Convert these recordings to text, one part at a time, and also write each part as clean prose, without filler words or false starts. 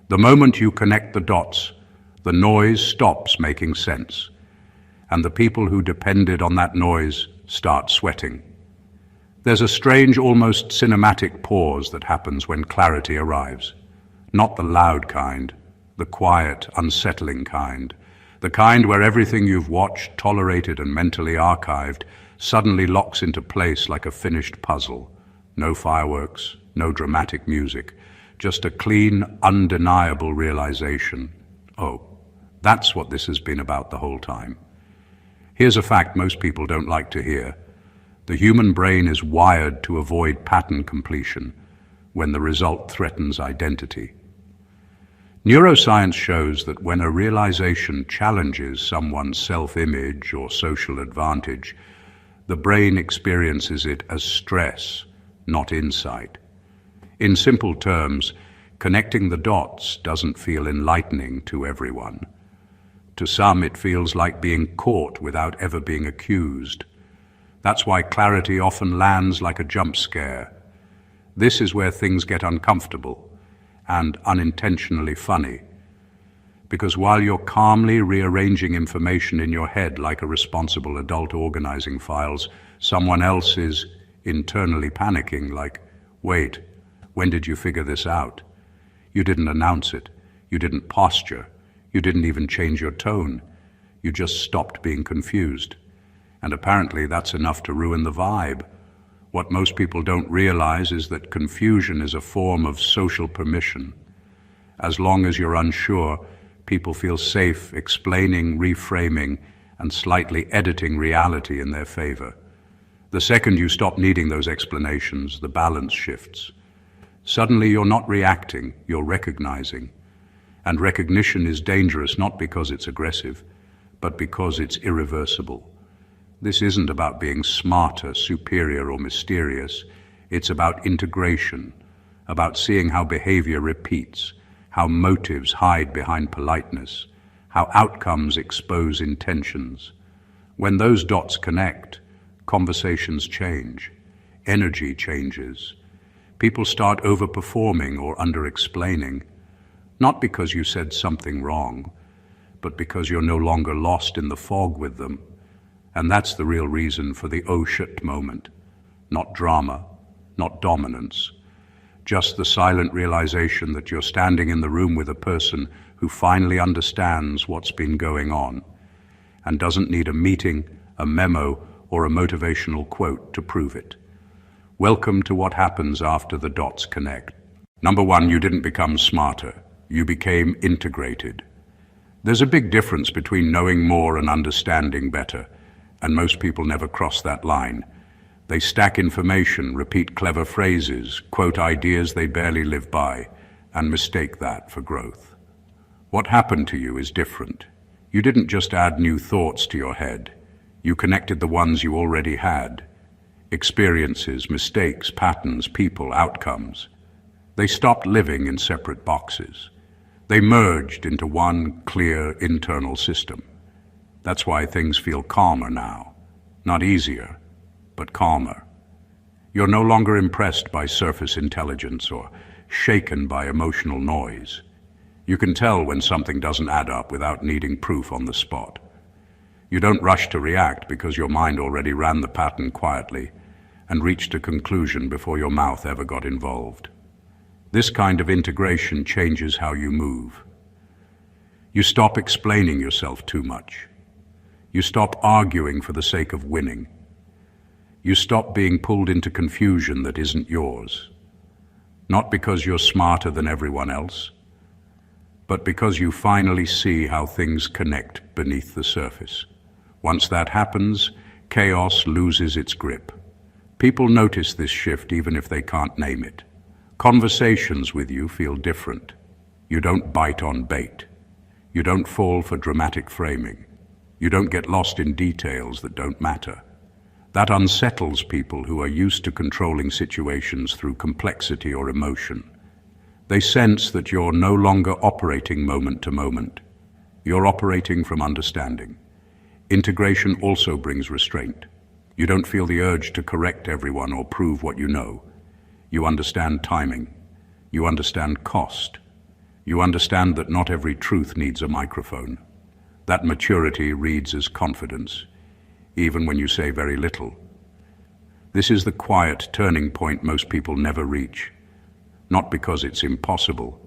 The moment you connect the dots, the noise stops making sense, and the people who depended on that noise start sweating. There's a strange, almost cinematic pause that happens when clarity arrives. Not the loud kind, the quiet, unsettling kind. The kind where everything you've watched, tolerated, and mentally archived suddenly locks into place like a finished puzzle. No fireworks, no dramatic music, just a clean, undeniable realization. Oh, that's what this has been about the whole time. Here's a fact most people don't like to hear. The human brain is wired to avoid pattern completion when the result threatens identity. Neuroscience shows that when a realization challenges someone's self-image or social advantage, the brain experiences it as stress, not insight. In simple terms, connecting the dots doesn't feel enlightening to everyone. To some, it feels like being caught without ever being accused. That's why clarity often lands like a jump scare. This is where things get uncomfortable and unintentionally funny. Because while you're calmly rearranging information in your head like a responsible adult organizing files, someone else is internally panicking like, wait, when did you figure this out? You didn't announce it. You didn't posture. You didn't even change your tone. You just stopped being confused. And apparently that's enough to ruin the vibe. What most people don't realize is that confusion is a form of social permission. As long as you're unsure, people feel safe explaining, reframing, and slightly editing reality in their favor. The second you stop needing those explanations, the balance shifts. Suddenly you're not reacting, you're recognizing. And recognition is dangerous not because it's aggressive, but because it's irreversible. This isn't about being smarter, superior, or mysterious. It's about integration, about seeing how behavior repeats, how motives hide behind politeness, how outcomes expose intentions. When those dots connect, conversations change, energy changes. People start overperforming or under-explaining, not because you said something wrong, but because you're no longer lost in the fog with them. And that's the real reason for the oh shit moment. Not drama, not dominance, just the silent realization that you're standing in the room with a person who finally understands what's been going on and doesn't need a meeting, a memo, or a motivational quote to prove it. Welcome to what happens after the dots connect. Number one, you didn't become smarter. You became integrated. There's a big difference between knowing more and understanding better, and most people never cross that line. They stack information, repeat clever phrases, quote ideas they barely live by, and mistake that for growth. What happened to you is different. You didn't just add new thoughts to your head. You connected the ones you already had. Experiences, mistakes, patterns, people, outcomes. They stopped living in separate boxes. They merged into one clear internal system. That's why things feel calmer now. Not easier, but calmer. You're no longer impressed by surface intelligence or shaken by emotional noise. You can tell when something doesn't add up without needing proof on the spot. You don't rush to react because your mind already ran the pattern quietly and reached a conclusion before your mouth ever got involved. This kind of integration changes how you move. You stop explaining yourself too much. You stop arguing for the sake of winning. You stop being pulled into confusion that isn't yours. Not because you're smarter than everyone else, but because you finally see how things connect beneath the surface. Once that happens, chaos loses its grip. People notice this shift even if they can't name it. Conversations with you feel different. You don't bite on bait. You don't fall for dramatic framing. You don't get lost in details that don't matter. That unsettles people who are used to controlling situations through complexity or emotion. They sense that you're no longer operating moment to moment. You're operating from understanding. Integration also brings restraint. You don't feel the urge to correct everyone or prove what you know. You understand timing. You understand cost. You understand that not every truth needs a microphone. That maturity reads as confidence, even when you say very little. This is the quiet turning point most people never reach, not because it's impossible,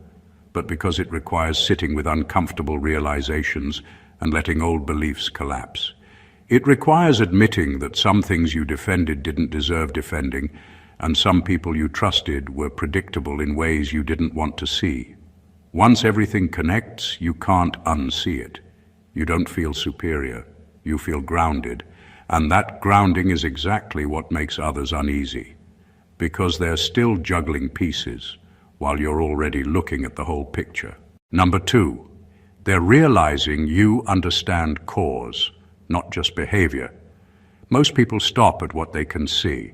but because it requires sitting with uncomfortable realizations and letting old beliefs collapse. It requires admitting that some things you defended didn't deserve defending, and some people you trusted were predictable in ways you didn't want to see. Once everything connects, you can't unsee it. You don't feel superior, you feel grounded, and that grounding is exactly what makes others uneasy, because they're still juggling pieces while you're already looking at the whole picture. Number 2, they're realizing you understand cause, not just behavior. Most people stop at what they can see.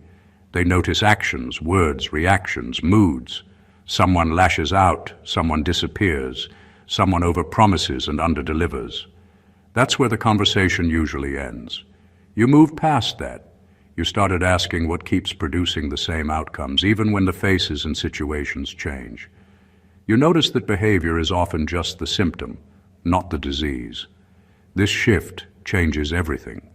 They notice actions, words, reactions, moods. Someone lashes out, someone disappears, someone overpromises and underdelivers. That's where the conversation usually ends. You move past that. You started asking what keeps producing the same outcomes, even when the faces and situations change. You notice that behavior is often just the symptom, not the disease. This shift changes everything.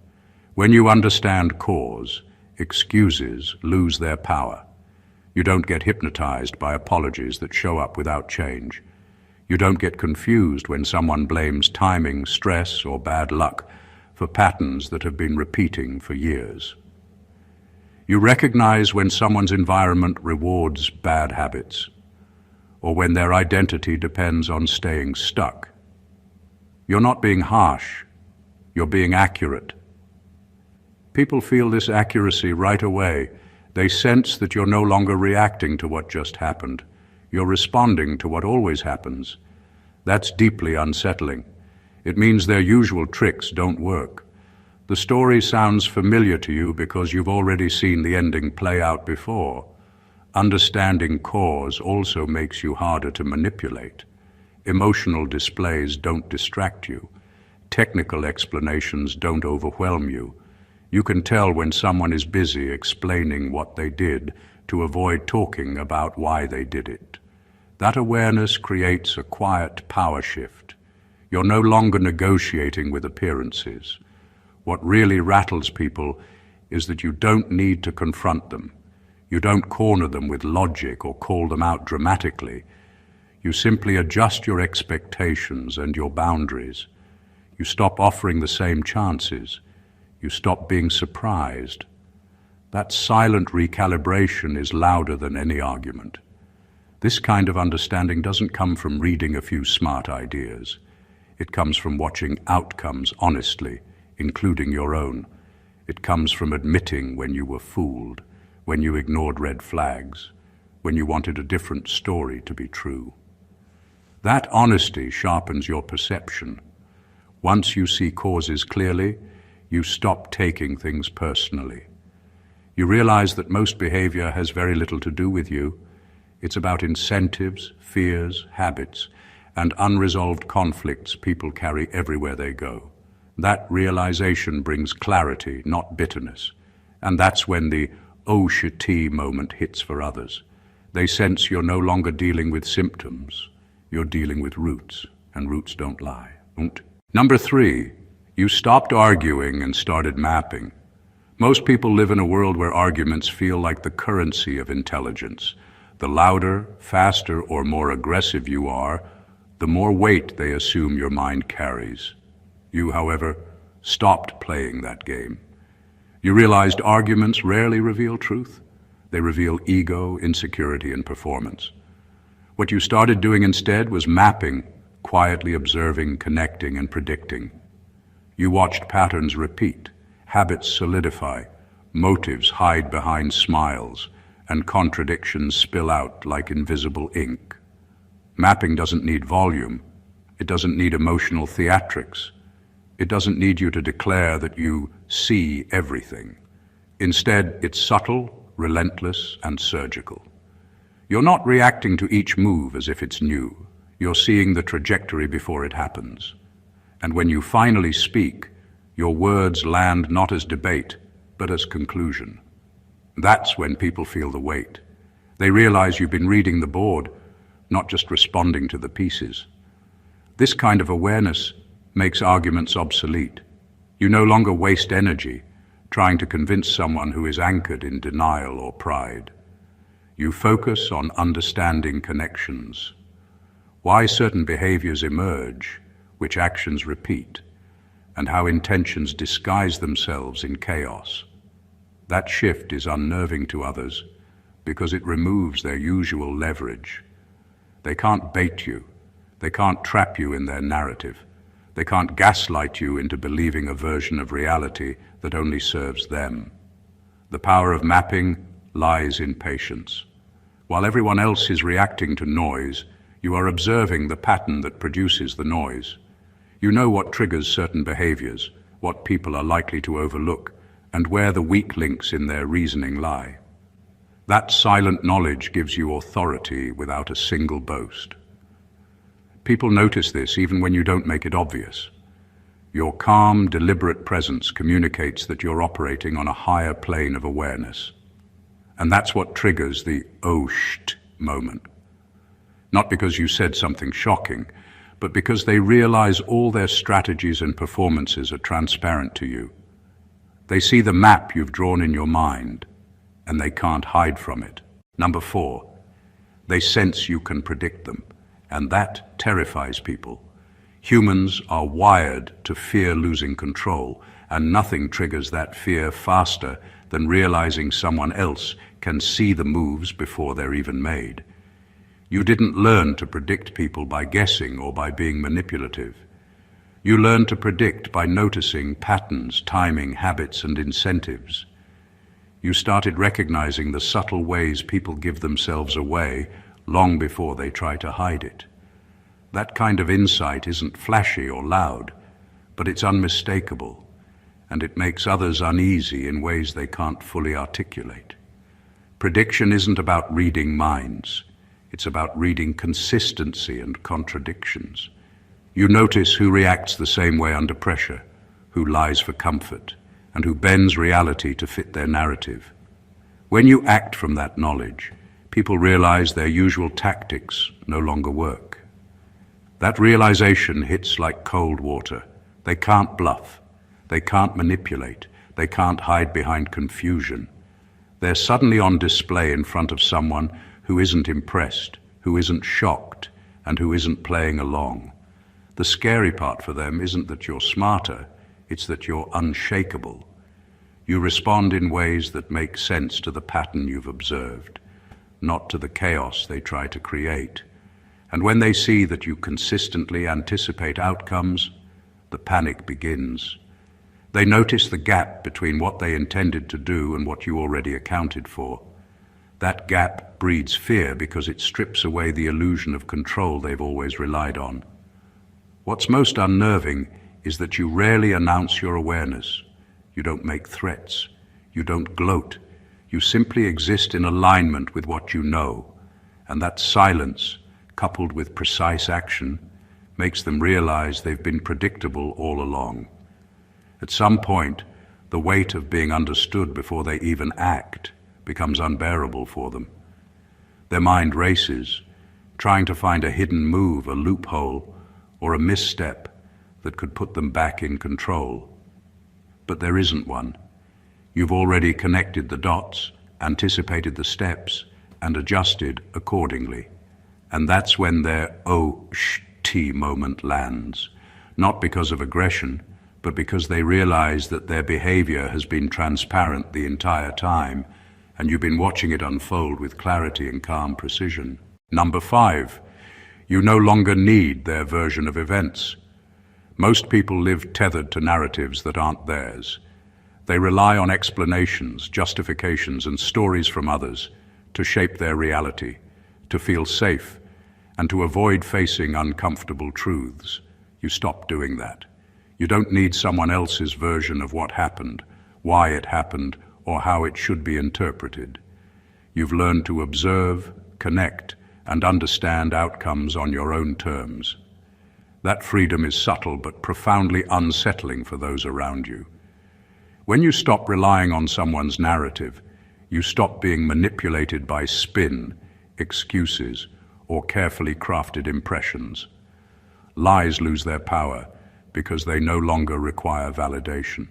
When you understand cause, excuses lose their power. You don't get hypnotized by apologies that show up without change. You don't get confused when someone blames timing, stress, or bad luck for patterns that have been repeating for years. You recognize when someone's environment rewards bad habits, or when their identity depends on staying stuck. You're not being harsh, you're being accurate. People feel this accuracy right away. They sense that you're no longer reacting to what just happened. You're responding to what always happens. That's deeply unsettling. It means their usual tricks don't work. The story sounds familiar to you because you've already seen the ending play out before. Understanding cause also makes you harder to manipulate. Emotional displays don't distract you. Technical explanations don't overwhelm you. You can tell when someone is busy explaining what they did to avoid talking about why they did it. That awareness creates a quiet power shift. You're no longer negotiating with appearances. What really rattles people is that you don't need to confront them. You don't corner them with logic or call them out dramatically. You simply adjust your expectations and your boundaries. You stop offering the same chances. You stop being surprised. That silent recalibration is louder than any argument. This kind of understanding doesn't come from reading a few smart ideas. It comes from watching outcomes honestly, including your own. It comes from admitting when you were fooled, when you ignored red flags, when you wanted a different story to be true. That honesty sharpens your perception. Once you see causes clearly, you stop taking things personally. You realize that most behavior has very little to do with you. It's about incentives, fears, habits, and unresolved conflicts people carry everywhere they go. That realization brings clarity, not bitterness. And that's when the oh shit moment hits for others. They sense you're no longer dealing with symptoms. You're dealing with roots, and roots don't lie. Number 3, you stopped arguing and started mapping. Most people live in a world where arguments feel like the currency of intelligence. The louder, faster, or more aggressive you are, the more weight they assume your mind carries. You, however, stopped playing that game. You realized arguments rarely reveal truth. They reveal ego, insecurity, and performance. What you started doing instead was mapping, quietly observing, connecting, and predicting. You watched patterns repeat, habits solidify, motives hide behind smiles, and contradictions spill out like invisible ink. Mapping doesn't need volume. It doesn't need emotional theatrics. It doesn't need you to declare that you see everything. Instead, it's subtle, relentless, and surgical. You're not reacting to each move as if it's new. You're seeing the trajectory before it happens. And when you finally speak, your words land not as debate, but as conclusion. That's when people feel the weight. They realize you've been reading the board, not just responding to the pieces. This kind of awareness makes arguments obsolete. You no longer waste energy trying to convince someone who is anchored in denial or pride. You focus on understanding connections, why certain behaviors emerge, which actions repeat, and how intentions disguise themselves in chaos. That shift is unnerving to others because it removes their usual leverage. They can't bait you. They can't trap you in their narrative. They can't gaslight you into believing a version of reality that only serves them. The power of mapping lies in patience. While everyone else is reacting to noise, you are observing the pattern that produces the noise. You know what triggers certain behaviors, what people are likely to overlook, and where the weak links in their reasoning lie. That silent knowledge gives you authority without a single boast. People notice this even when you don't make it obvious. Your calm, deliberate presence communicates that you're operating on a higher plane of awareness. And that's what triggers the "oh shit" moment. Not because you said something shocking, but because they realize all their strategies and performances are transparent to you. They see the map you've drawn in your mind, and they can't hide from it. Number 4, they sense you can predict them, and that terrifies people. Humans are wired to fear losing control, and nothing triggers that fear faster than realizing someone else can see the moves before they're even made. You didn't learn to predict people by guessing or by being manipulative. You learned to predict by noticing patterns, timing, habits, and incentives. You started recognizing the subtle ways people give themselves away long before they try to hide it. That kind of insight isn't flashy or loud, but it's unmistakable, and it makes others uneasy in ways they can't fully articulate. Prediction isn't about reading minds. It's about reading consistency and contradictions. You notice who reacts the same way under pressure, who lies for comfort, and who bends reality to fit their narrative. When you act from that knowledge, people realize their usual tactics no longer work. That realization hits like cold water. They can't bluff. They can't manipulate. They can't hide behind confusion. They're suddenly on display in front of someone who isn't impressed, who isn't shocked, and who isn't playing along. The scary part for them isn't that you're smarter, it's that you're unshakable. You respond in ways that make sense to the pattern you've observed, not to the chaos they try to create. And when they see that you consistently anticipate outcomes, the panic begins. They notice the gap between what they intended to do and what you already accounted for. That gap breeds fear because it strips away the illusion of control they've always relied on. What's most unnerving is that you rarely announce your awareness. You don't make threats. You don't gloat. You simply exist in alignment with what you know. And that silence, coupled with precise action, makes them realize they've been predictable all along. At some point, the weight of being understood before they even act becomes unbearable for them. Their mind races, trying to find a hidden move, a loophole, or a misstep that could put them back in control. But there isn't one. You've already connected the dots, anticipated the steps, and adjusted accordingly. And that's when their "oh shit" moment lands, not because of aggression, but because they realize that their behavior has been transparent the entire time, and you've been watching it unfold with clarity and calm precision. Number 5, you no longer need their version of events. Most people live tethered to narratives that aren't theirs. They rely on explanations, justifications, and stories from others to shape their reality, to feel safe, and to avoid facing uncomfortable truths. You stop doing that. You don't need someone else's version of what happened, why it happened, or how it should be interpreted. You've learned to observe, connect, and understand outcomes on your own terms. That freedom is subtle but profoundly unsettling for those around you. When you stop relying on someone's narrative, you stop being manipulated by spin, excuses, or carefully crafted impressions. Lies lose their power because they no longer require validation.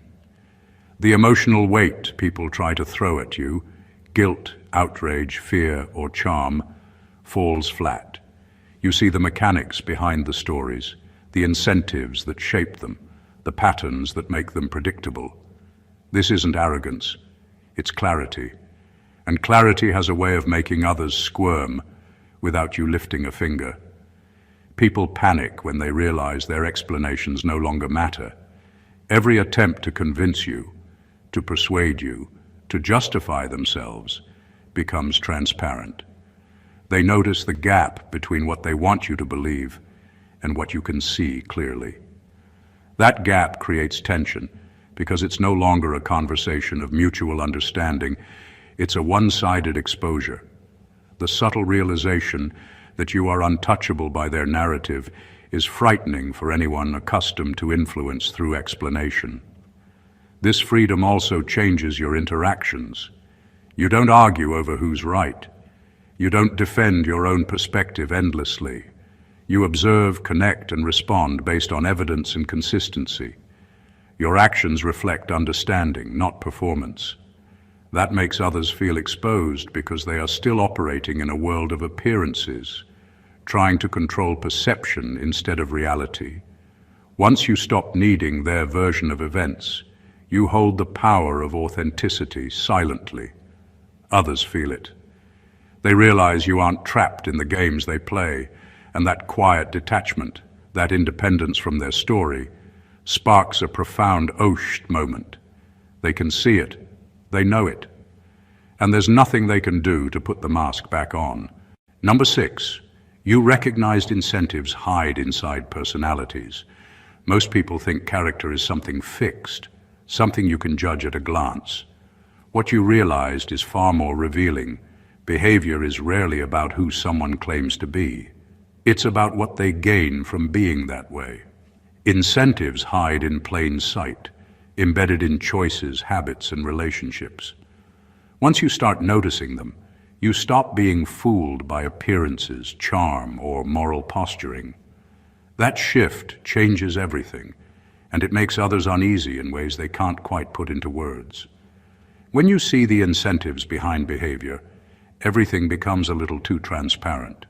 The emotional weight people try to throw at you, guilt, outrage, fear, or charm, falls flat. You see the mechanics behind the stories, the incentives that shape them, the patterns that make them predictable. This isn't arrogance, it's clarity. And clarity has a way of making others squirm without you lifting a finger. People panic when they realize their explanations no longer matter. Every attempt to convince you, to persuade you, to justify themselves becomes transparent. They notice the gap between what they want you to believe and what you can see clearly. That gap creates tension because it's no longer a conversation of mutual understanding. It's a one-sided exposure. The subtle realization that you are untouchable by their narrative is frightening for anyone accustomed to influence through explanation. This freedom also changes your interactions. You don't argue over who's right. You don't defend your own perspective endlessly. You observe, connect, and respond based on evidence and consistency. Your actions reflect understanding, not performance. That makes others feel exposed because they are still operating in a world of appearances, trying to control perception instead of reality. Once you stop needing their version of events, you hold the power of authenticity silently. Others feel it. They realize you aren't trapped in the games they play, and that quiet detachment, that independence from their story, sparks a profound "osht" moment. They can see it, they know it, and there's nothing they can do to put the mask back on. Number 6, you recognized incentives hide inside personalities. Most people think character is something fixed, something you can judge at a glance. What you realized is far more revealing. Behavior is rarely about who someone claims to be. It's about what they gain from being that way. Incentives hide in plain sight, embedded in choices, habits, and relationships. Once you start noticing them, you stop being fooled by appearances, charm, or moral posturing. That shift changes everything, and it makes others uneasy in ways they can't quite put into words. When you see the incentives behind behavior, everything becomes a little too transparent.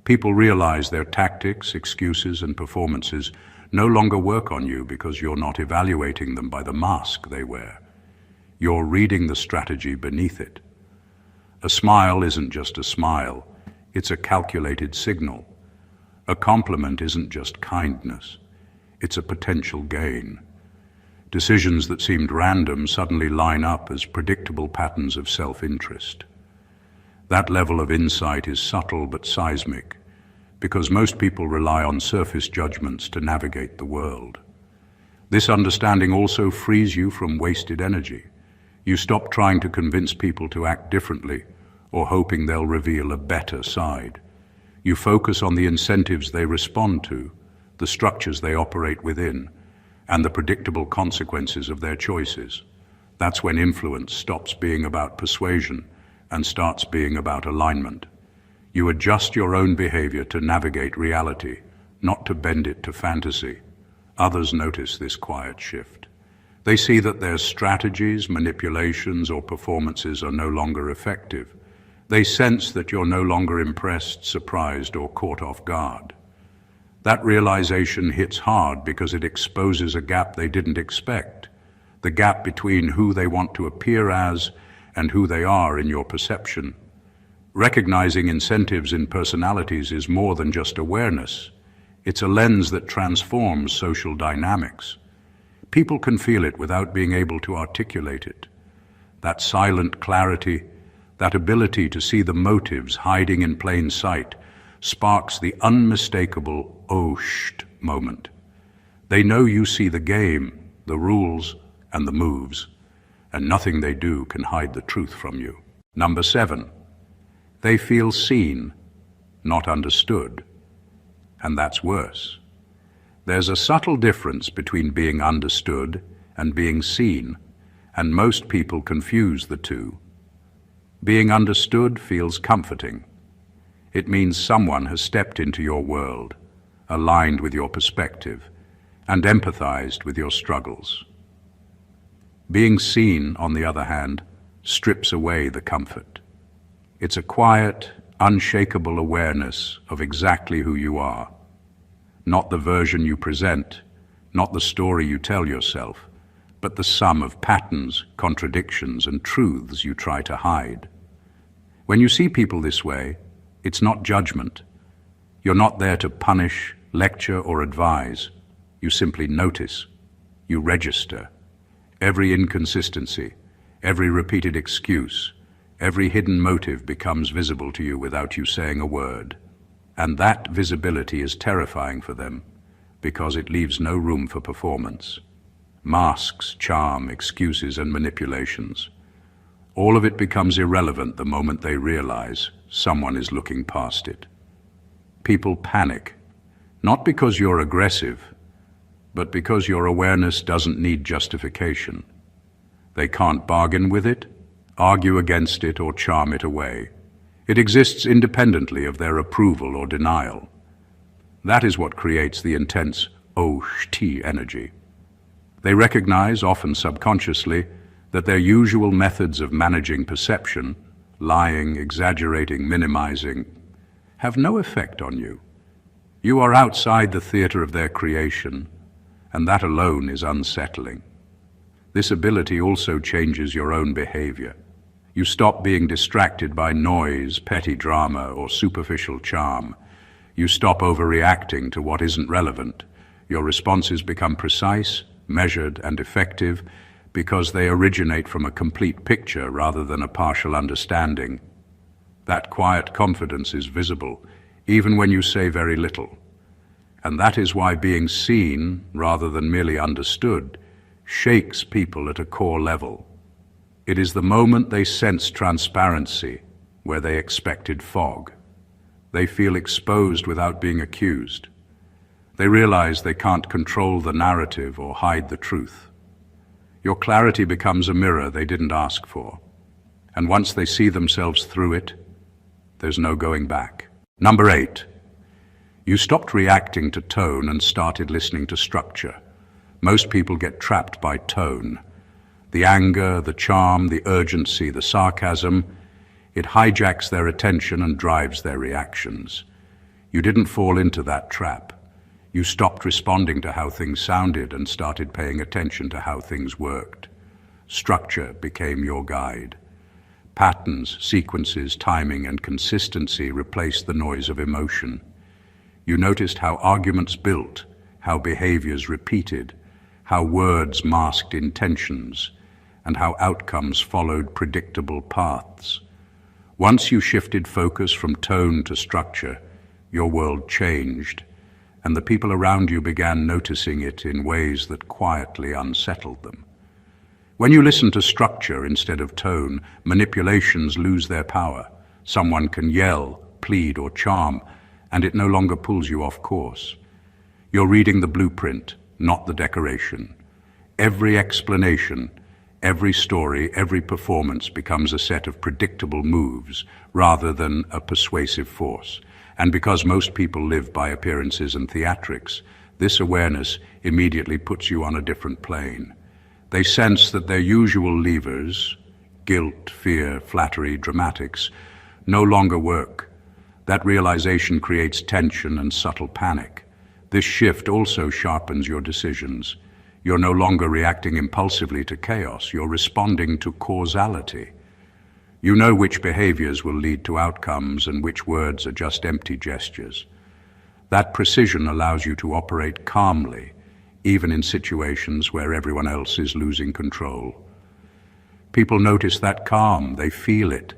People realize their tactics, excuses, and performances no longer work on you because you're not evaluating them by the mask they wear. You're reading the strategy beneath it. A smile isn't just a smile, it's a calculated signal. A compliment isn't just kindness, it's a potential gain. Decisions that seemed random suddenly line up as predictable patterns of self-interest. That level of insight is subtle but seismic, because most people rely on surface judgments to navigate the world. This understanding also frees you from wasted energy. You stop trying to convince people to act differently or hoping they'll reveal a better side. You focus on the incentives they respond to, the structures they operate within, and the predictable consequences of their choices. That's when influence stops being about persuasion and starts being about alignment. You adjust your own behavior to navigate reality, not to bend it to fantasy. Others notice this quiet shift. They see that their strategies, manipulations, or performances are no longer effective. They sense that you're no longer impressed, surprised, or caught off guard. That realization hits hard because it exposes a gap they didn't expect, the gap between who they want to appear as and who they are in your perception. Recognizing incentives in personalities is more than just awareness. It's a lens that transforms social dynamics. People can feel it without being able to articulate it. That silent clarity, that ability to see the motives hiding in plain sight, sparks the unmistakable "osht" moment. They know you see the game, the rules, and the moves, and nothing they do can hide the truth from you. Number 7, they feel seen, not understood, and that's worse. There's a subtle difference between being understood and being seen, and most people confuse the two. Being understood feels comforting. It means someone has stepped into your world, aligned with your perspective, and empathized with your struggles. Being seen, on the other hand, strips away the comfort. It's a quiet, unshakable awareness of exactly who you are. Not the version you present, not the story you tell yourself, but the sum of patterns, contradictions, and truths you try to hide. When you see people this way, it's not judgment. You're not there to punish, lecture, or advise. You simply notice. You register. Every inconsistency, every repeated excuse, every hidden motive becomes visible to you without you saying a word. And that visibility is terrifying for them because it leaves no room for performance. Masks, charm, excuses, and manipulations. All of it becomes irrelevant the moment they realize someone is looking past it. People panic, not because you're aggressive, but because your awareness doesn't need justification. They can't bargain with it, argue against it, or charm it away. It exists independently of their approval or denial. That is what creates the intense oh-shti energy. They recognize, often subconsciously, that their usual methods of managing perception, lying, exaggerating, minimizing, have no effect on you. You are outside the theater of their creation, and that alone is unsettling. This ability also changes your own behavior. You stop being distracted by noise, petty drama, or superficial charm. You stop overreacting to what isn't relevant. Your responses become precise, measured, and effective because they originate from a complete picture rather than a partial understanding. That quiet confidence is visible, even when you say very little. And that is why being seen, rather than merely understood, shakes people at a core level. It is the moment they sense transparency where they expected fog. They feel exposed without being accused. They realize they can't control the narrative or hide the truth. Your clarity becomes a mirror they didn't ask for. And once they see themselves through it, there's no going back. Number 8. You stopped reacting to tone and started listening to structure. Most people get trapped by tone. The anger, the charm, the urgency, the sarcasm, it hijacks their attention and drives their reactions. You didn't fall into that trap. You stopped responding to how things sounded and started paying attention to how things worked. Structure became your guide. Patterns, sequences, timing, and consistency replaced the noise of emotion. You noticed how arguments built, how behaviors repeated, how words masked intentions, and how outcomes followed predictable paths. Once you shifted focus from tone to structure, your world changed, and the people around you began noticing it in ways that quietly unsettled them. When you listen to structure instead of tone, manipulations lose their power. Someone can yell, plead, or charm, and it no longer pulls you off course. You're reading the blueprint, not the decoration. Every explanation, every story, every performance becomes a set of predictable moves rather than a persuasive force. And because most people live by appearances and theatrics, this awareness immediately puts you on a different plane. They sense that their usual levers, guilt, fear, flattery, dramatics, no longer work. That realization creates tension and subtle panic. This shift also sharpens your decisions. You're no longer reacting impulsively to chaos. You're responding to causality. You know which behaviors will lead to outcomes and which words are just empty gestures. That precision allows you to operate calmly, even in situations where everyone else is losing control. People notice that calm, they feel it.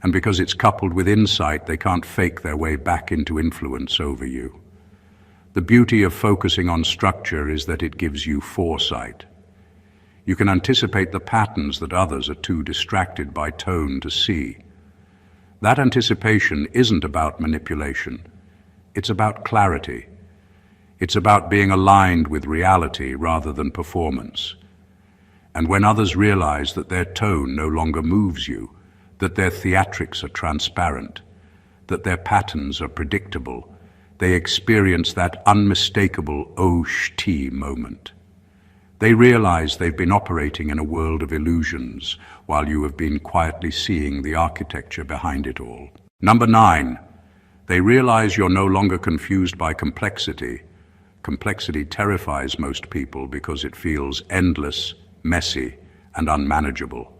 And because it's coupled with insight, they can't fake their way back into influence over you. The beauty of focusing on structure is that it gives you foresight. You can anticipate the patterns that others are too distracted by tone to see. That anticipation isn't about manipulation. It's about clarity. It's about being aligned with reality rather than performance. And when others realize that their tone no longer moves you, that their theatrics are transparent, that their patterns are predictable. They experience that unmistakable oh-sh-t moment. They realize they've been operating in a world of illusions while you have been quietly seeing the architecture behind it all. Number 9, they realize you're no longer confused by complexity. Complexity terrifies most people because it feels endless, messy, and unmanageable.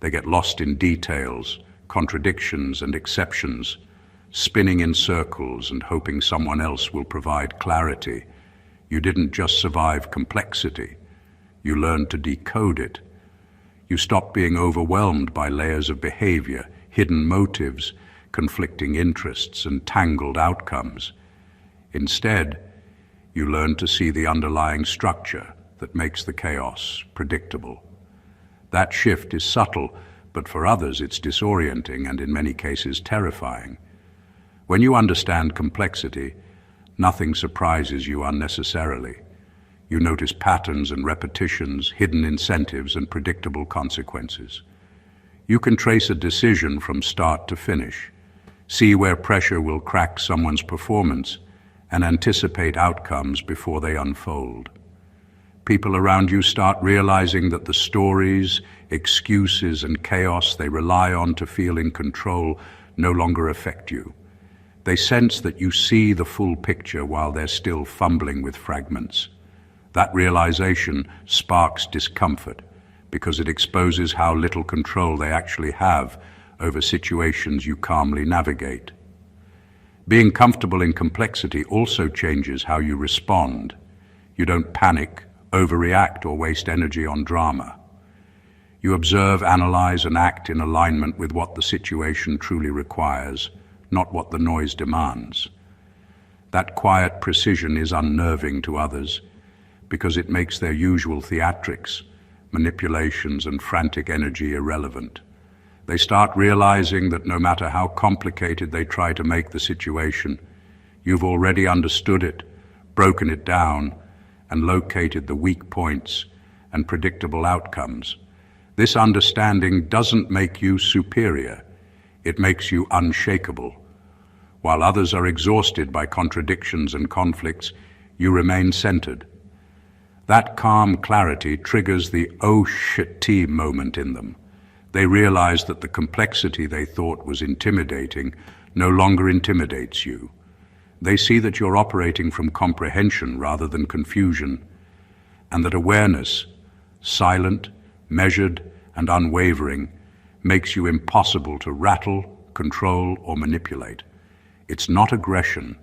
They get lost in details, contradictions, and exceptions, spinning in circles and hoping someone else will provide clarity. You didn't just survive complexity. You learned to decode it. You stopped being overwhelmed by layers of behavior, hidden motives, conflicting interests, and tangled outcomes. Instead, you learned to see the underlying structure that makes the chaos predictable. That shift is subtle, but for others it's disorienting and in many cases terrifying. When you understand complexity, nothing surprises you unnecessarily. You notice patterns and repetitions, hidden incentives, and predictable consequences. You can trace a decision from start to finish, see where pressure will crack someone's performance, and anticipate outcomes before they unfold. People around you start realizing that the stories, excuses, and chaos they rely on to feel in control no longer affect you. They sense that you see the full picture while they're still fumbling with fragments. That realization sparks discomfort because it exposes how little control they actually have over situations you calmly navigate. Being comfortable in complexity also changes how you respond. You don't panic, overreact, or waste energy on drama. You observe, analyze, and act in alignment with what the situation truly requires, not what the noise demands. That quiet precision is unnerving to others because it makes their usual theatrics, manipulations, and frantic energy irrelevant. They start realizing that no matter how complicated they try to make the situation, you've already understood it, broken it down, and located the weak points and predictable outcomes. This understanding doesn't make you superior, it makes you unshakable. While others are exhausted by contradictions and conflicts, you remain centered. That calm clarity triggers the oh shit moment in them. They realize that the complexity they thought was intimidating no longer intimidates you. They see that you're operating from comprehension rather than confusion, and that awareness, silent, measured, and unwavering, makes you impossible to rattle, control, or manipulate. It's not aggression,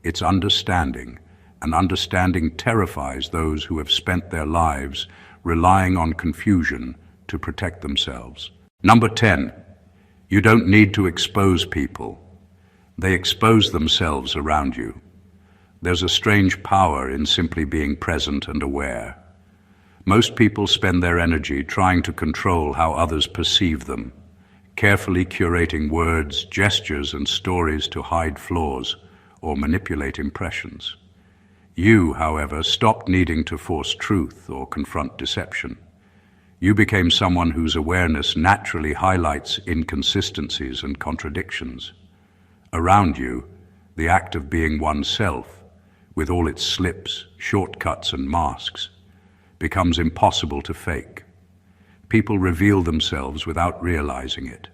it's understanding, and understanding terrifies those who have spent their lives relying on confusion to protect themselves. Number 10, you don't need to expose people. They expose themselves around you. There's a strange power in simply being present and aware. Most people spend their energy trying to control how others perceive them, carefully curating words, gestures, and stories to hide flaws or manipulate impressions. You, however, stopped needing to force truth or confront deception. You became someone whose awareness naturally highlights inconsistencies and contradictions. Around you, the act of being oneself, with all its slips, shortcuts, and masks, becomes impossible to fake. People reveal themselves without realizing it,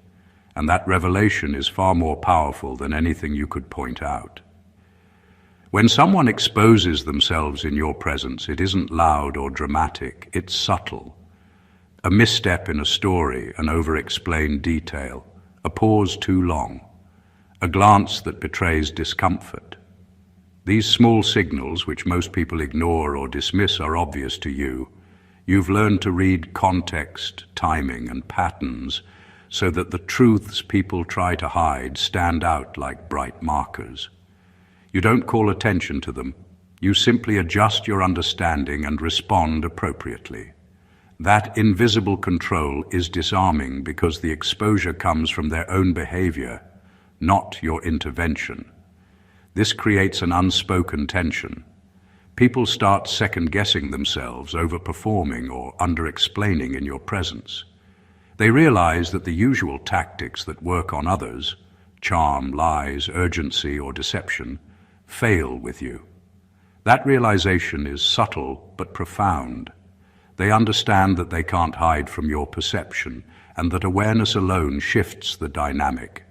and that revelation is far more powerful than anything you could point out. When someone exposes themselves in your presence, it isn't loud or dramatic, it's subtle. A misstep in a story, an over-explained detail, a pause too long, a glance that betrays discomfort. These small signals, which most people ignore or dismiss, are obvious to you. You've learned to read context, timing, and patterns so that the truths people try to hide stand out like bright markers. You don't call attention to them. You simply adjust your understanding and respond appropriately. That invisible control is disarming because the exposure comes from their own behavior, not your intervention. This creates an unspoken tension. People start second-guessing themselves, overperforming or under-explaining in your presence. They realize that the usual tactics that work on others, charm, lies, urgency, or deception, fail with you. That realization is subtle but profound. They understand that they can't hide from your perception, and that awareness alone shifts the dynamic.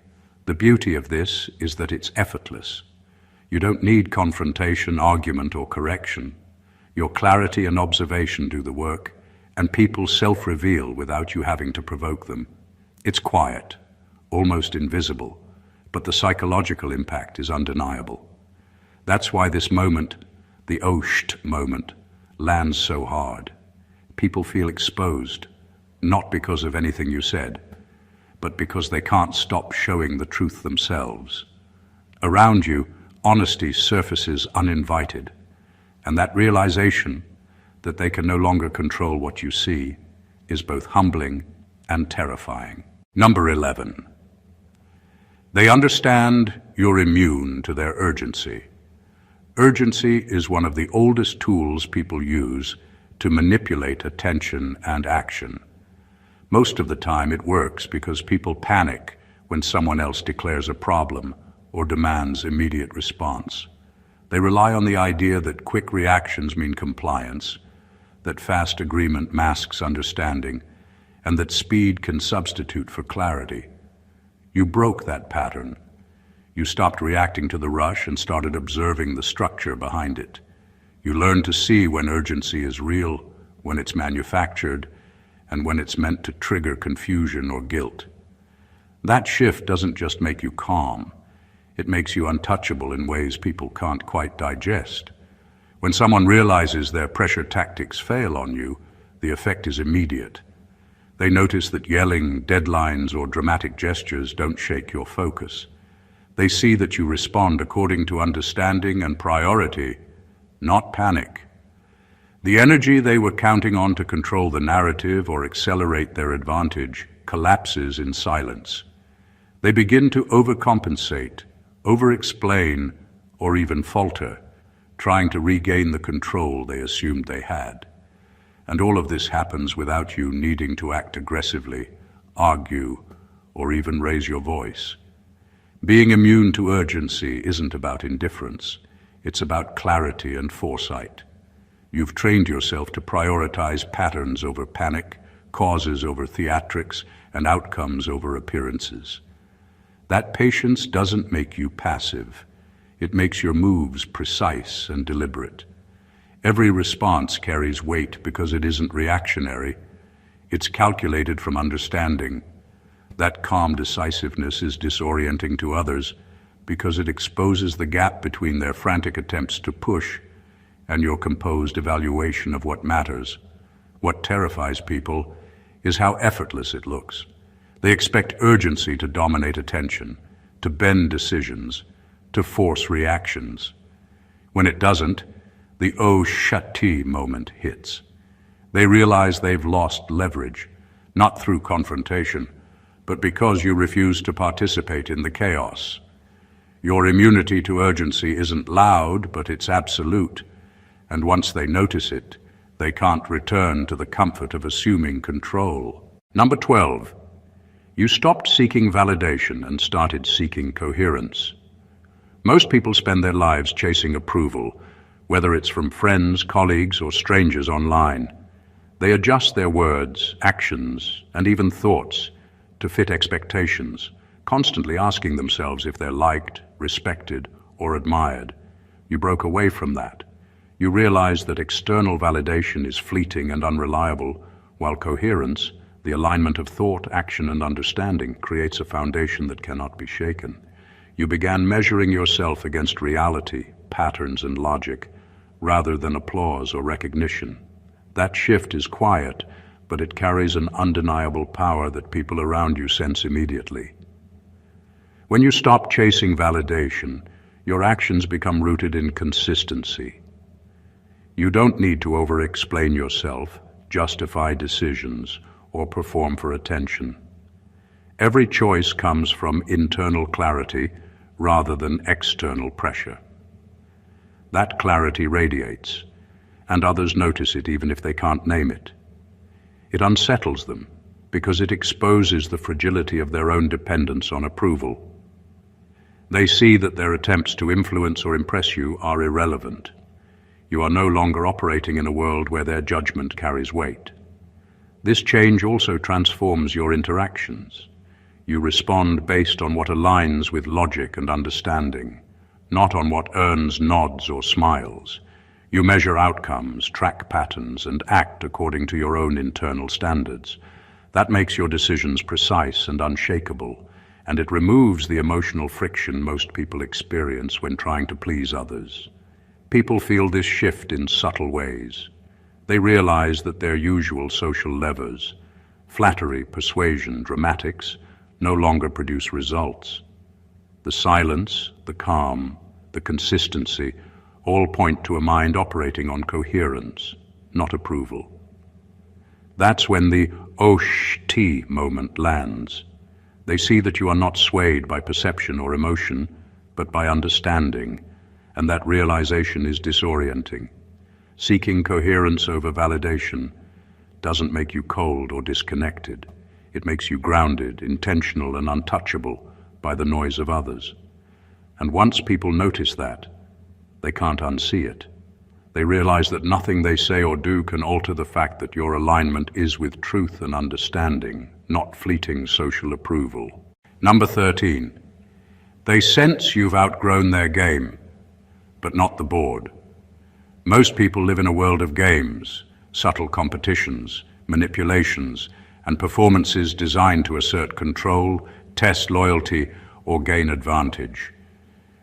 The beauty of this is that it's effortless. You don't need confrontation, argument, or correction. Your clarity and observation do the work, and people self-reveal without you having to provoke them. It's quiet, almost invisible, but the psychological impact is undeniable. That's why this moment, the "oh-sht" moment, lands so hard. People feel exposed, not because of anything you said, but because they can't stop showing the truth themselves. Around you, honesty surfaces uninvited, and that realization that they can no longer control what you see is both humbling and terrifying. Number 11. They understand you're immune to their urgency. Urgency is one of the oldest tools people use to manipulate attention and action. Most of the time it works because people panic when someone else declares a problem or demands immediate response. They rely on the idea that quick reactions mean compliance, that fast agreement masks understanding, and that speed can substitute for clarity. You broke that pattern. You stopped reacting to the rush and started observing the structure behind it. You learned to see when urgency is real, when it's manufactured, and when it's meant to trigger confusion or guilt. That shift doesn't just make you calm, it makes you untouchable in ways people can't quite digest. When someone realizes their pressure tactics fail on you, the effect is immediate. They notice that yelling, deadlines, or dramatic gestures don't shake your focus. They see that you respond according to understanding and priority, not panic. The energy they were counting on to control the narrative or accelerate their advantage collapses in silence. They begin to overcompensate, over-explain, or even falter, trying to regain the control they assumed they had. And all of this happens without you needing to act aggressively, argue, or even raise your voice. Being immune to urgency isn't about indifference. It's about clarity and foresight. You've trained yourself to prioritize patterns over panic, causes over theatrics, and outcomes over appearances. That patience doesn't make you passive. It makes your moves precise and deliberate. Every response carries weight because it isn't reactionary. It's calculated from understanding. That calm decisiveness is disorienting to others because it exposes the gap between their frantic attempts to push and your composed evaluation of what matters. What terrifies people is how effortless it looks. They expect urgency to dominate attention, to bend decisions, to force reactions. When it doesn't, the "oh shut-t" moment hits. They realize they've lost leverage, not through confrontation, but because you refuse to participate in the chaos. Your immunity to urgency isn't loud, but it's absolute. And once they notice it, they can't return to the comfort of assuming control. Number 12. You stopped seeking validation and started seeking coherence. Most people spend their lives chasing approval, whether it's from friends, colleagues, or strangers online. They adjust their words, actions, and even thoughts to fit expectations, constantly asking themselves if they're liked, respected, or admired. You broke away from that. You realize that external validation is fleeting and unreliable, while coherence, the alignment of thought, action, and understanding, creates a foundation that cannot be shaken. You began measuring yourself against reality, patterns, and logic, rather than applause or recognition. That shift is quiet, but it carries an undeniable power that people around you sense immediately. When you stop chasing validation, your actions become rooted in consistency. You don't need to over-explain yourself, justify decisions, or perform for attention. Every choice comes from internal clarity rather than external pressure. That clarity radiates, and others notice it even if they can't name it. It unsettles them because it exposes the fragility of their own dependence on approval. They see that their attempts to influence or impress you are irrelevant. You are no longer operating in a world where their judgment carries weight. This change also transforms your interactions. You respond based on what aligns with logic and understanding, not on what earns nods or smiles. You measure outcomes, track patterns, and act according to your own internal standards. That makes your decisions precise and unshakable, and it removes the emotional friction most people experience when trying to please others. People feel this shift in subtle ways. They realize that their usual social levers, flattery, persuasion, dramatics, no longer produce results. The silence, the calm, the consistency, all point to a mind operating on coherence, not approval. That's when the oh-sh-t moment lands. They see that you are not swayed by perception or emotion, but by understanding, and that realization is disorienting. Seeking coherence over validation doesn't make you cold or disconnected. It makes you grounded, intentional, and untouchable by the noise of others. And once people notice that, they can't unsee it. They realize that nothing they say or do can alter the fact that your alignment is with truth and understanding, not fleeting social approval. Number 13. They sense you've outgrown their game, but not the board. Most people live in a world of games, subtle competitions, manipulations, and performances designed to assert control, test loyalty, or gain advantage.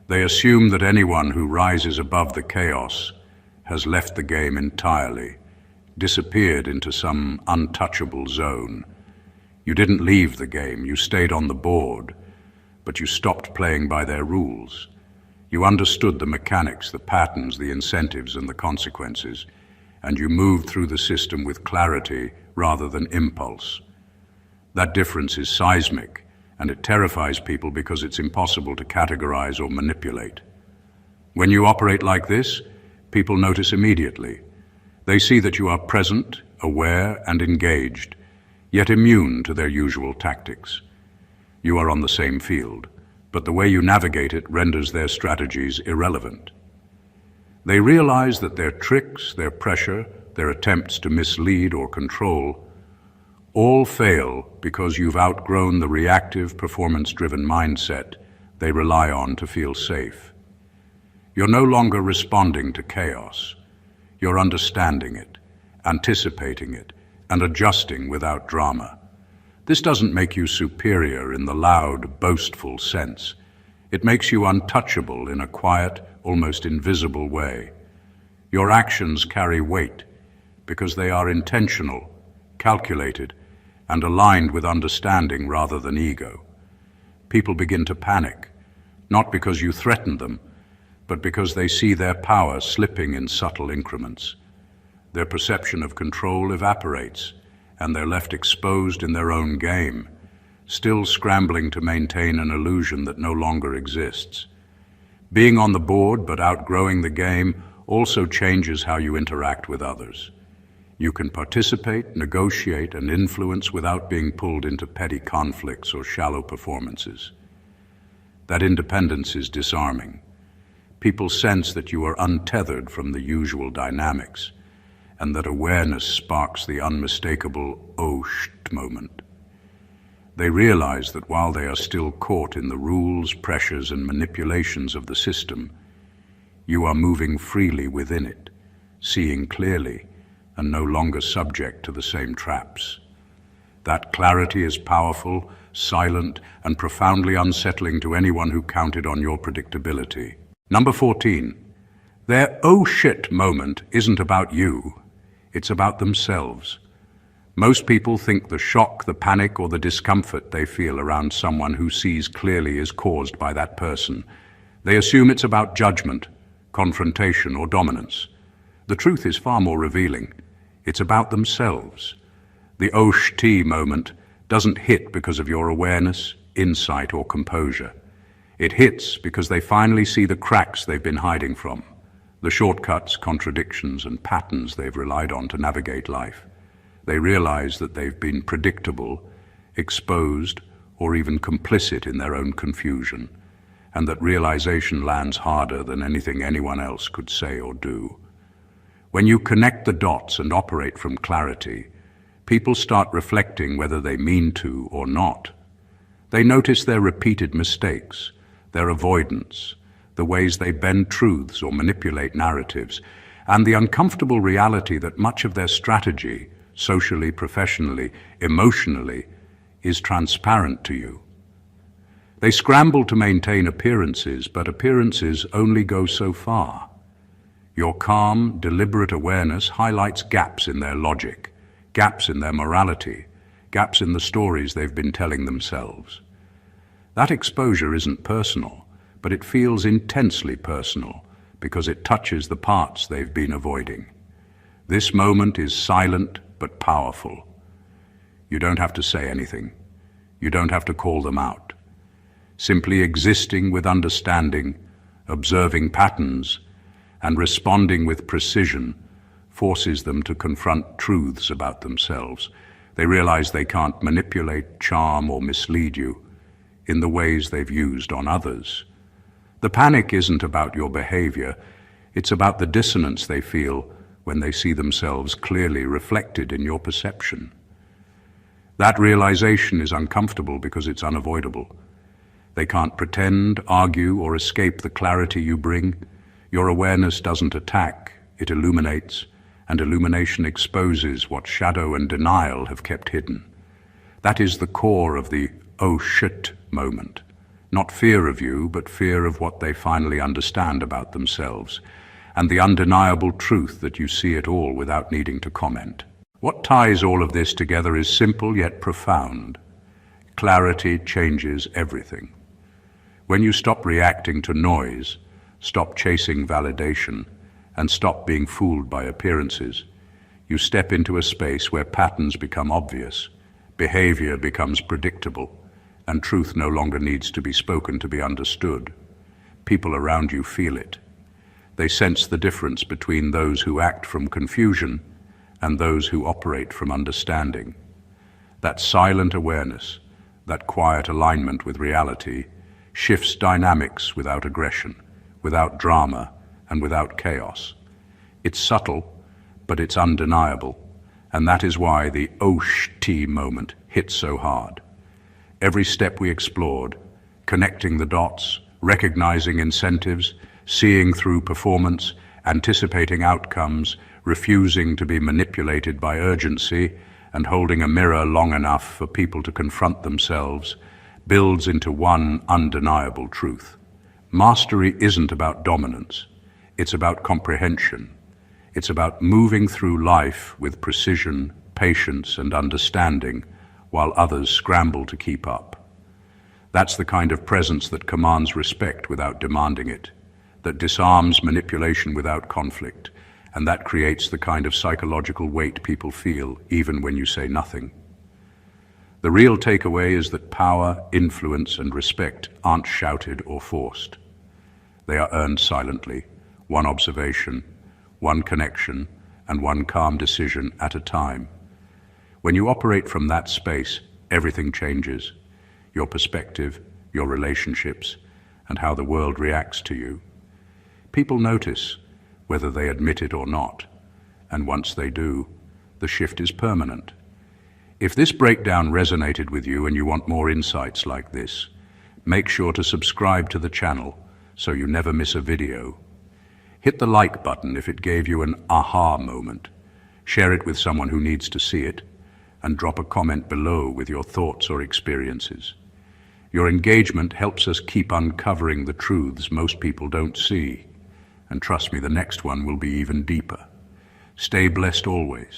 They assume that anyone who rises above the chaos has left the game entirely, disappeared into some untouchable zone. You didn't leave the game, you stayed on the board, but you stopped playing by their rules. You understood the mechanics, the patterns, the incentives, and the consequences, and you moved through the system with clarity rather than impulse. That difference is seismic, and it terrifies people because it's impossible to categorize or manipulate. When you operate like this, people notice immediately. They see that you are present, aware, and engaged, yet immune to their usual tactics. You are on the same field, but the way you navigate it renders their strategies irrelevant. They realize that their tricks, their pressure, their attempts to mislead or control all fail because you've outgrown the reactive, performance-driven mindset they rely on to feel safe. You're no longer responding to chaos. You're understanding it, anticipating it, and adjusting without drama. This doesn't make you superior in the loud, boastful sense. It makes you untouchable in a quiet, almost invisible way. Your actions carry weight because they are intentional, calculated, and aligned with understanding rather than ego. People begin to panic, not because you threaten them, but because they see their power slipping in subtle increments. Their perception of control evaporates, and they're left exposed in their own game, still scrambling to maintain an illusion that no longer exists. Being on the board but outgrowing the game also changes how you interact with others. You can participate, negotiate, and influence without being pulled into petty conflicts or shallow performances. That independence is disarming. People sense that you are untethered from the usual dynamics, and that awareness sparks the unmistakable oh-sh-t moment. They realize that while they are still caught in the rules, pressures, and manipulations of the system, you are moving freely within it, seeing clearly, and no longer subject to the same traps. That clarity is powerful, silent, and profoundly unsettling to anyone who counted on your predictability. Number 14. Their oh shit moment isn't about you, it's about themselves. Most people think the shock, the panic, or the discomfort they feel around someone who sees clearly is caused by that person. They assume it's about judgment, confrontation, or dominance. The truth is far more revealing. It's about themselves. The oh sh-t moment doesn't hit because of your awareness, insight, or composure. It hits because they finally see the cracks they've been hiding from, the shortcuts, contradictions, and patterns they've relied on to navigate life. They realize that they've been predictable, exposed, or even complicit in their own confusion. and that realization lands harder than anything anyone else could say or do. When you connect the dots and operate from clarity, people start reflecting whether they mean to or not. They notice their repeated mistakes, their avoidance, the ways they bend truths or manipulate narratives, and the uncomfortable reality that much of their strategy, socially, professionally, emotionally, is transparent to you. They scramble to maintain appearances, but appearances only go so far. Your calm, deliberate awareness highlights gaps in their logic, gaps in their morality, gaps in the stories they've been telling themselves. That exposure isn't personal, but it feels intensely personal because it touches the parts they've been avoiding. This moment is silent but powerful. You don't have to say anything. You don't have to call them out. Simply existing with understanding, observing patterns, and responding with precision forces them to confront truths about themselves. They realize they can't manipulate, charm, or mislead you in the ways they've used on others. The panic isn't about your behavior, it's about the dissonance they feel when they see themselves clearly reflected in your perception. That realization is uncomfortable because it's unavoidable. They can't pretend, argue, or escape the clarity you bring. Your awareness doesn't attack, it illuminates, and illumination exposes what shadow and denial have kept hidden. That is the core of the "oh shit" moment. Not fear of you, but fear of what they finally understand about themselves, and the undeniable truth that you see it all without needing to comment. What ties all of this together is simple yet profound. Clarity changes everything. When you stop reacting to noise, stop chasing validation, and stop being fooled by appearances, you step into a space where patterns become obvious, behavior becomes predictable, and truth no longer needs to be spoken to be understood. People around you feel it. They sense the difference between those who act from confusion and those who operate from understanding. That silent awareness, that quiet alignment with reality, shifts dynamics without aggression, without drama, and without chaos. It's subtle, but it's undeniable, and that is why the "oh-sh-t" moment hits so hard. Every step we explored, connecting the dots, recognizing incentives, seeing through performance, anticipating outcomes, refusing to be manipulated by urgency, and holding a mirror long enough for people to confront themselves, builds into one undeniable truth. Mastery isn't about dominance. It's about comprehension. It's about moving through life with precision, patience, and understanding while others scramble to keep up. That's the kind of presence that commands respect without demanding it, that disarms manipulation without conflict, and that creates the kind of psychological weight people feel even when you say nothing. The real takeaway is that power, influence, and respect aren't shouted or forced. They are earned silently, one observation, one connection, and one calm decision at a time. When you operate from that space, everything changes. Your perspective, your relationships, and how the world reacts to you. People notice, whether they admit it or not, and once they do, the shift is permanent. If this breakdown resonated with you and you want more insights like this, make sure to subscribe to the channel so you never miss a video. Hit the like button if it gave you an aha moment. Share it with someone who needs to see it, and drop a comment below with your thoughts or experiences. Your engagement helps us keep uncovering the truths most people don't see. And trust me, the next one will be even deeper. Stay blessed always.